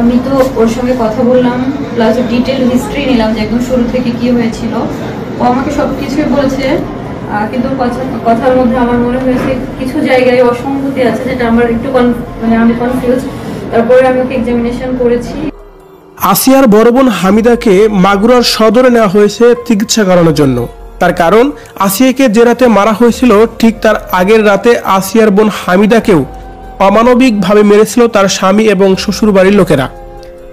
আমি তো ওর সঙ্গে কথা বললাম, প্লাস ডিটেল হিস্ট্রি নিলাম যে একদম শুরু থেকে কি হয়েছিল। ও আমাকে সবকিছুই বলেছে, কিন্তু কথার মধ্যে আমার মনে হয়েছে কিছু জায়গায় অসঙ্গতি আছে, যেটা আমার একটু আমি কনফিউজ। তারপরে আমি ওকে এক্সামিনেশন করেছি। আসিয়ার বড় বোন হামিদাকে মাগুরার সদরে নেওয়া হয়েছে চিকিৎসা করানোর জন্য। তার কারণ, আসিয়াকে যে রাতে মারা হয়েছিল ঠিক তার আগের রাতে আসিয়ার বোন হামিদাকেও অমানবিকভাবে মেরেছিল তার স্বামী এবং শ্বশুরবাড়ির লোকেরা।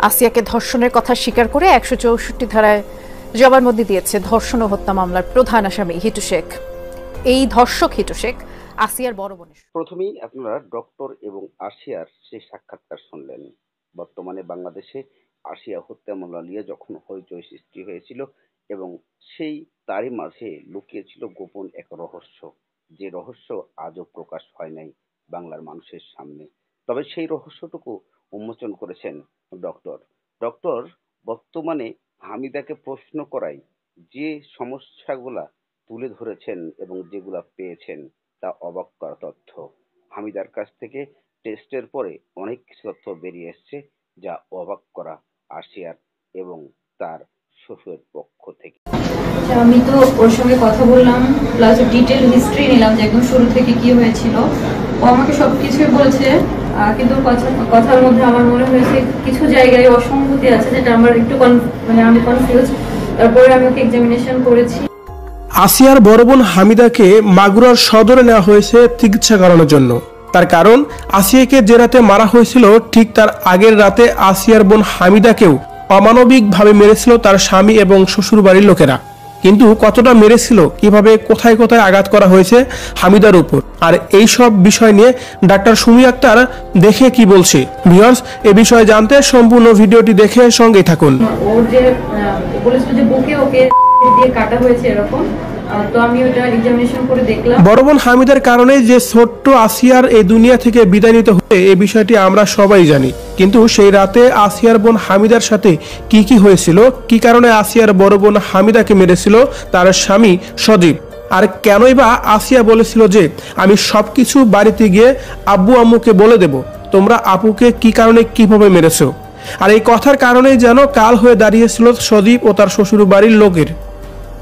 আসিয়াকে ধর্ষণের কথা স্বীকার করে ১৬৪ ধারায় জবানবন্দি দিয়েছে ধর্ষণ ও হত্যা মামলার প্রধান আসামি হিটু শেখ। এই ধর্ষক হিটু শেখ আসিয়ার বড় বোন। প্রথমেই আপনারা ডক্টর এবং আসিয়ার সেই সাক্ষাৎকার শুনলেন। বর্তমানে বাংলাদেশে আসিয়া হত্যা মামলা নিয়ে যখন হইচই সৃষ্টি হয়েছিল এবং সেই তারই মাঝে লুকিয়েছিল গোপন এক রহস্য, যে রহস্য আজও প্রকাশ হয় নাই বাংলার মানুষের সামনে। তবে সেই রহস্যটুকু উন্মোচন করেছেন ডক্টর। ডক্টর বর্তমানে হামিদাকে প্রশ্ন করায় যে সমস্যাগুলা তুলে ধরেছেন এবং যেগুলা পেয়েছেন তা অবাক করা তথ্য। হামিদার কাছ থেকে টেস্টের পরে অনেক কিছু তথ্য বেরিয়ে এসছে, যা অবাক করা আসিয়ার এবং তার শ্বশুরের পক্ষ থেকে। আমি তো ওর সঙ্গে কথা বললাম, প্লাস ডিটেল হিস্ট্রি নিলাম যে একদম শুরু থেকে কি হয়েছিল। ও আমাকে সবকিছুই বলেছে, কিন্তু কথার মধ্যে আমার মনে হয়েছে কিছু জায়গায় অসঙ্গতি আছে, যেটা আমার একটু আমি কনফিউজ। তারপরে আমি ওকে এক্সামিনেশন করেছি। আসিয়ার বড় বোন হামিদাকে মাগুরার সদরে নেওয়া হয়েছে চিকিৎসা করানোর জন্য। তার কারণ, আসিয়াকে যে রাতে মারা হয়েছিল ঠিক তার আগের রাতে আসিয়ার বোন হামিদাকেও অমানবিকভাবে মেরেছিল তার স্বামী এবং শ্বশুরবাড়ির লোকেরা। কিন্তু কতটা মেরেছিল, কিভাবে, কোথায় কোথায় আঘাত করা হয়েছে হামিদার উপর, আর এই সব বিষয় নিয়ে ডাক্তার সুমি আক্তার দেখে কি বলছে, ভিউয়ার্স এ বিষয়ে জানতে সম্পূর্ণ ভিডিওটি দেখে সঙ্গেই থাকুন। ওর যে বলেছিল যে বুকে ওকে দিয়ে কাটা হয়েছে এরকম, তো আমি ওটা এক্সামিনেশন করে দেখলাম। বড় বোন হামিদার কারণে যে ছোট্ট আসিয়ার এই দুনিয়া থেকে বিদায় নিতে হতে, এই বিষয়টি আমরা সবাই জানি। কিন্তু সেই রাতে আসিয়ার বোন হামিদার সাথে কি কি হয়েছিল, কি কারণে আসিয়ার বড় বোন হামিদাকে মেরেছিল তার স্বামী সজীব, আর কেনই বা আসিয়া বলেছিল যে আমি সবকিছু বাড়িতে গিয়ে আব্বু আম্মুকে বলে দেব, তোমরা আপুকে কি কারণে কিভাবে মেরেছো। আর এই কথার কারণেই যেন কাল হয়ে দাঁড়িয়েছিল সজীব ও তার শ্বশুর বাড়ির লোকের।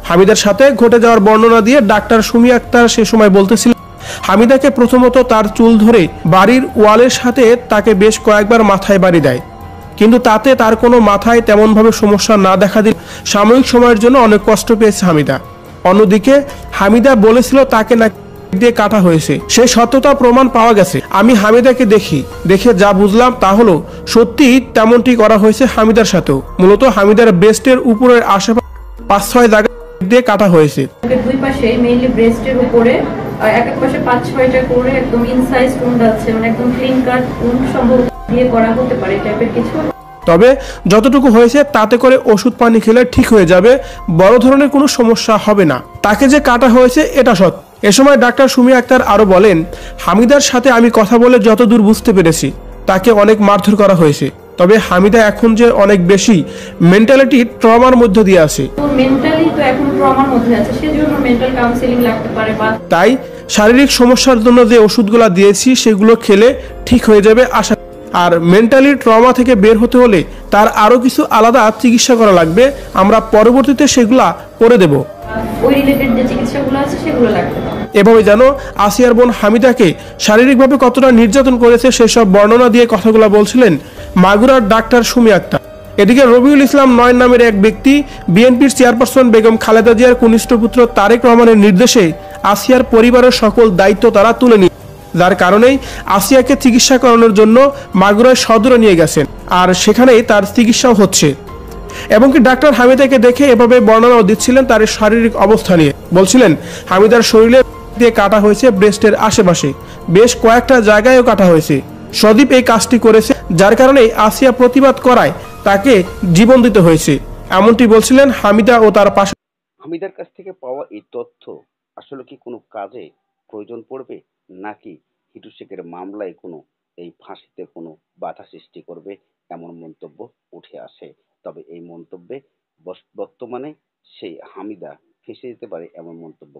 হামিদার সাথে ঘটে যাওয়ার বর্ণনা দিয়ে ডাক্তার সুমি আক্তার সে সময় বলতেছিল, হামিদাকে প্রথমত তার চুল ধরে বাড়ির ওয়ালের সাথে তাকে বেশ কয়েকবার মাথায় বাড়ি দেয়, কিন্তু তাতে তার কোনো মাথায় তেমনভাবে সমস্যা না দেখা দিলে সাময়িক সময়ের জন্য অনেক কষ্ট পেয়েছে হামিদা। অন্যদিকে হামিদা বলেছিল তাকে না দিয়ে কাটা হয়েছে, সেই সত্যতা প্রমাণ পাওয়া গেছে। আমি হামিদাকে দেখে যা বুঝলাম তা হলো সত্যি তেমনটি করা হয়েছে হামিদার সাথেও। মূলত হামিদার ব্রেস্টের উপরের আশেপাশে ৫-৬ জায়গা দিয়ে কাটা হয়েছে। দুই পাশে মেইনলি ব্রেস্টের উপরে এক এক পাশে ৫-৬টা করে একদম ইনসাইজ উন্ড আছে, মানে একদম ক্লিন কাট উন্ড সম্ভব দিয়ে করা হতে পারে টাইপের কিছু। তবে যতটুকু হয়েছে তাতে করে ওষুধ পানি খেলে ঠিক হয়ে যাবে, বড় ধরনের কোনো সমস্যা হবে না। তাকে যে কাটা হয়েছে এটা সত্য। এ সময় ডাক্তার সুমি আক্তার আরো বলেন, হামিদার সাথে আমি কথা বলে যতদূর বুঝতে পেরেছি তাকে অনেক মারধর করা হয়েছে। তবে হামিদা এখন যে অনেক বেশি মেন্টালিটি ট্রমার মধ্যে দিয়ে আছে, তাই শারীরিক সমস্যার জন্য যে ওষুধগুলো দিয়েছি সেগুলো খেলে ঠিক হয়ে যাবে আশা। আর মেন্টালি ট্রমা থেকে বের হতে হলে তার আরো কিছু আলাদা চিকিৎসা করা লাগবে, আমরা পরবর্তীতে সেগুলা করে দেব। এভাবে যেন আসিয়ার বোন হামিদাকে শারীরিকভাবে কতটা নির্যাতন করেছে সেসব বর্ণনা দিয়ে কথাগুলো বলছিলেন মাগুরার ডাক্তার সুমি আক্তার। এদিকে রবিউল ইসলাম নয়ন নামের এক ব্যক্তি বিএনপির চেয়ারপারসন বেগম খালেদা জিয়ার কনিষ্ঠ পুত্র তারেক রহমানের নির্দেশে আসিয়ার পরিবারের সকল দায়িত্ব তারা তুলে নিয়ে, যার কারণেই আসিয়াকে চিকিৎসা করানোর জন্য মাগুরায় সদরে নিয়ে গেছেন, আর সেখানেই তার চিকিৎসাও হচ্ছে। এবং কি ডাক্তার হামিদাকে দেখে এভাবে বর্ণনাও দিচ্ছিলেন তার শারীরিক অবস্থা নিয়ে, বলছিলেন হামিদার শরীরে দিয়ে কাটা হয়েছে ব্রেস্টের আশেপাশে, বেশ কয়েকটা জায়গায়ও কাটা হয়েছে। সদীপ এই কাজটি করেছে, যার কারণে আসিয়া প্রতিবাদ করায় তাকে জীবন দিতে হয়েছে, এমনটি বলছিলেন হামিদা ও তার পাশে। হামিদার কাছ থেকে পাওয়া এই তথ্য আসলে কি কোনো কাজে প্রয়োজন পড়বে, নাকি হিটু শেখের মামলায় কোনো এই ফাঁসিতে কোনো বাধা সৃষ্টি করবে, এমন মন্তব্য উঠে আসে। তবে এই মন্তব্যে বর্তমানে সেই হামিদা ফেঁসে যেতে পারে এমন মন্তব্য